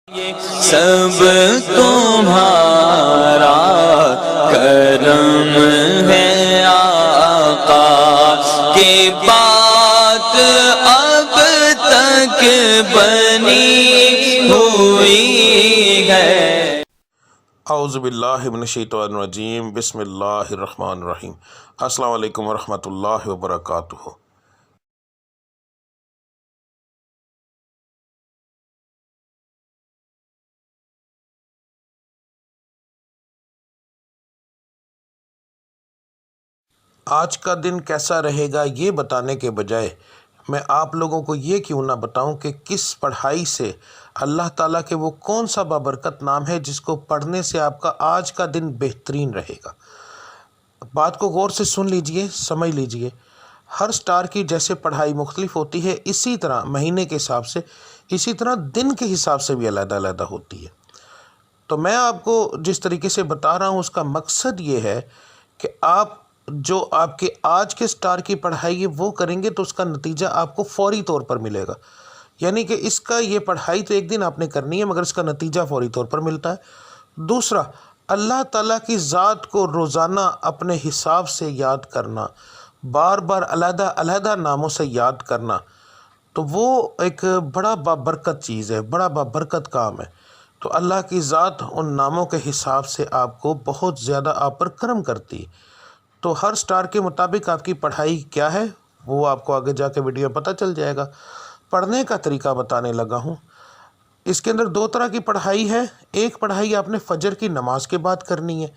سب تمہارا کرم ہے آقا کی بات اب تک بنی ہوئی ہے۔ اعوذ باللہ من الشیطان الرجیم، بسم اللہ الرحمن الرحیم۔ السلام علیکم ورحمۃ اللہ وبرکاتہ۔ آج کا دن کیسا رہے گا یہ بتانے کے بجائے میں آپ لوگوں کو یہ کیوں نہ بتاؤں کہ کس پڑھائی سے اللہ تعالیٰ کے وہ کون سا بابرکت نام ہے جس کو پڑھنے سے آپ کا آج کا دن بہترین رہے گا۔ بات کو غور سے سن لیجئے، سمجھ لیجئے۔ ہر سٹار کی جیسے پڑھائی مختلف ہوتی ہے، اسی طرح مہینے کے حساب سے، اسی طرح دن کے حساب سے بھی علیحدہ علیحدہ ہوتی ہے۔ تو میں آپ کو جس طریقے سے بتا رہا ہوں اس کا مقصد یہ ہے کہ آپ جو آپ کے آج کے سٹار کی پڑھائی ہے وہ کریں گے تو اس کا نتیجہ آپ کو فوری طور پر ملے گا۔ یعنی کہ اس کا یہ پڑھائی تو ایک دن آپ نے کرنی ہے مگر اس کا نتیجہ فوری طور پر ملتا ہے۔ دوسرا، اللہ تعالیٰ کی ذات کو روزانہ اپنے حساب سے یاد کرنا، بار بار علیحدہ علیحدہ ناموں سے یاد کرنا، تو وہ ایک بڑا بابرکت چیز ہے، بڑا بابرکت کام ہے۔ تو اللہ کی ذات ان ناموں کے حساب سے آپ کو بہت زیادہ آپ پر کرم کرتی ہے۔ تو ہر سٹار کے مطابق آپ کی پڑھائی کیا ہے وہ آپ کو آگے جا کے ویڈیو میں پتہ چل جائے گا۔ پڑھنے کا طریقہ بتانے لگا ہوں۔ اس کے اندر دو طرح کی پڑھائی ہے۔ ایک پڑھائی آپ نے فجر کی نماز کے بعد کرنی ہے۔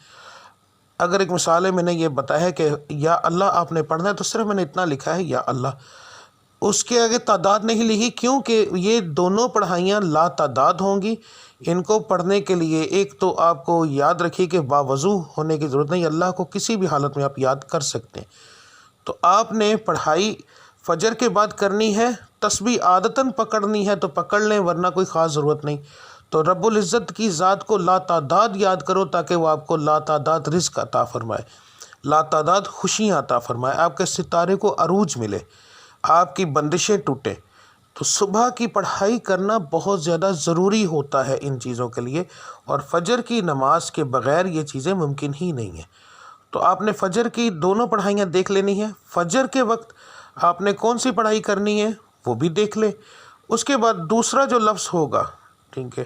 اگر ایک مثال ہے، میں نے یہ بتایا ہے کہ یا اللہ آپ نے پڑھنا ہے تو صرف میں نے اتنا لکھا ہے یا اللہ، اس کے آگے تعداد نہیں لکھی کیونکہ یہ دونوں پڑھائیاں لا تعداد ہوں گی۔ ان کو پڑھنے کے لیے ایک تو آپ کو یاد رکھیے کہ باوضو ہونے کی ضرورت نہیں، اللہ کو کسی بھی حالت میں آپ یاد کر سکتے ہیں۔ تو آپ نے پڑھائی فجر کے بعد کرنی ہے، تسبیح عادتاً پکڑنی ہے تو پکڑ لیں ورنہ کوئی خاص ضرورت نہیں۔ تو رب العزت کی ذات کو لا تعداد یاد کرو تاکہ وہ آپ کو لا تعداد رزق عطا فرمائے، لا تعداد خوشیاں عطا فرمائے، آپ کے ستارے کو عروج ملے، آپ کی بندشیں ٹوٹیں۔ تو صبح کی پڑھائی کرنا بہت زیادہ ضروری ہوتا ہے ان چیزوں کے لیے، اور فجر کی نماز کے بغیر یہ چیزیں ممکن ہی نہیں ہیں۔ تو آپ نے فجر کی دونوں پڑھائیاں دیکھ لینی ہیں۔ فجر کے وقت آپ نے کون سی پڑھائی کرنی ہے وہ بھی دیکھ لیں۔ اس کے بعد دوسرا جو لفظ ہوگا، ٹھیک ہے،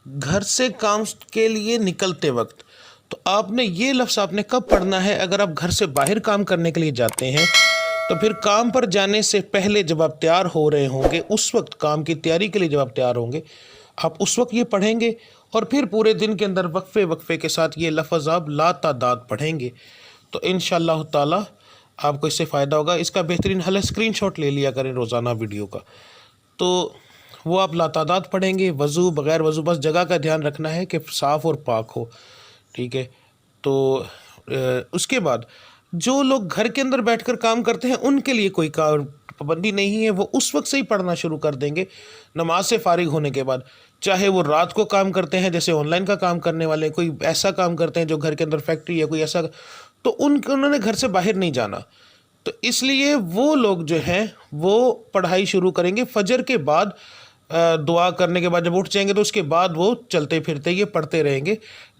گھر سے کام کے لیے نکلتے وقت، تو آپ نے یہ لفظ آپ نے کب پڑھنا ہے؟ اگر آپ گھر سے باہر کام کرنے کے لیے جاتے ہیں تو پھر کام پر جانے سے پہلے جب آپ تیار ہو رہے ہوں گے، اس وقت کام کی تیاری کے لیے جب آپ تیار ہوں گے، آپ اس وقت یہ پڑھیں گے، اور پھر پورے دن کے اندر وقفے وقفے کے ساتھ یہ لفظ آپ لا تعداد پڑھیں گے۔ تو انشاءاللہ تعالی آپ کو اس سے فائدہ ہوگا۔ اس کا بہترین حل ہے اسکرین شاٹ لے لیا کریں روزانہ ویڈیو کا، تو وہ آپ لا تعداد پڑھیں گے، وضو بغیر وضو، بس جگہ کا دھیان رکھنا ہے کہ صاف اور پاک ہو، ٹھیک ہے۔ تو اس کے بعد جو لوگ گھر کے اندر بیٹھ کر کام کرتے ہیں ان کے لیے کوئی پابندی نہیں ہے، وہ اس وقت سے ہی پڑھنا شروع کر دیں گے نماز سے فارغ ہونے کے بعد، چاہے وہ رات کو کام کرتے ہیں جیسے آن لائن کا کام کرنے والے، کوئی ایسا کام کرتے ہیں جو گھر کے اندر فیکٹری ہے کوئی ایسا، تو انہوں نے گھر سے باہر نہیں جانا، تو اس لیے وہ لوگ جو ہیں وہ پڑھائی شروع کریں گے فجر کے بعد۔ دعا کرنے کے بعد جب اٹھ جائیں گے تو اس کے بعد وہ چلتے پھرتے یہ پڑھتے رہیں گے۔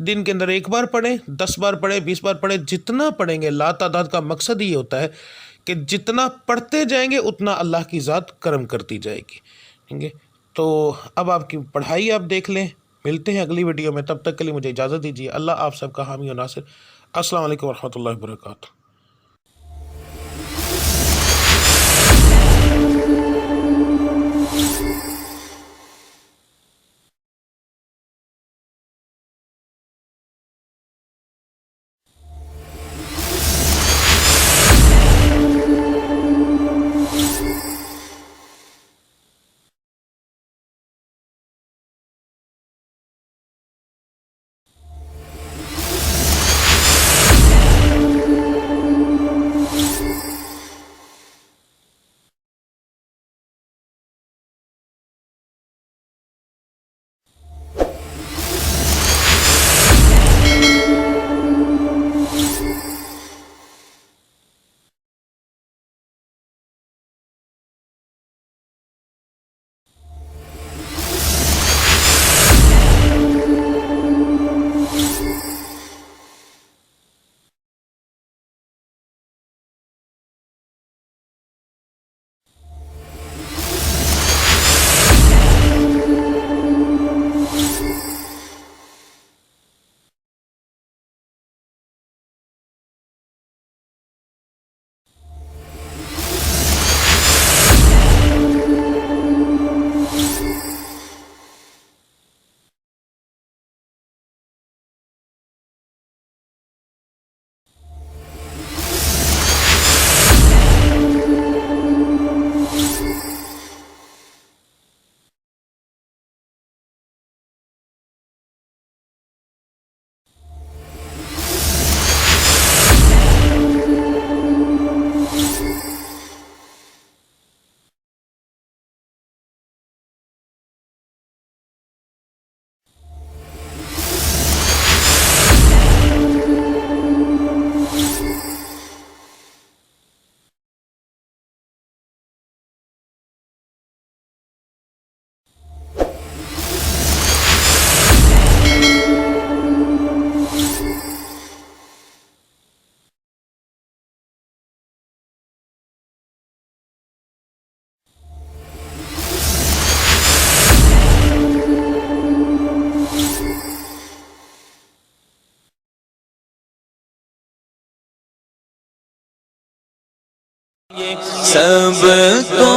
دن کے اندر 1 بار پڑھیں، 10 بار پڑھیں، 20 بار پڑھیں، جتنا پڑھیں گے۔ لا تعداد کا مقصد یہ ہوتا ہے کہ جتنا پڑھتے جائیں گے اتنا اللہ کی ذات کرم کرتی جائے گی، ٹھیک ہے۔ تو اب آپ کی پڑھائی آپ دیکھ لیں۔ ملتے ہیں اگلی ویڈیو میں، تب تک کے لیے مجھے اجازت دیجیے۔ اللہ آپ سب کا حامی و ناصر۔ السلام علیکم ورحمۃ اللہ وبرکاتہ۔ سب تو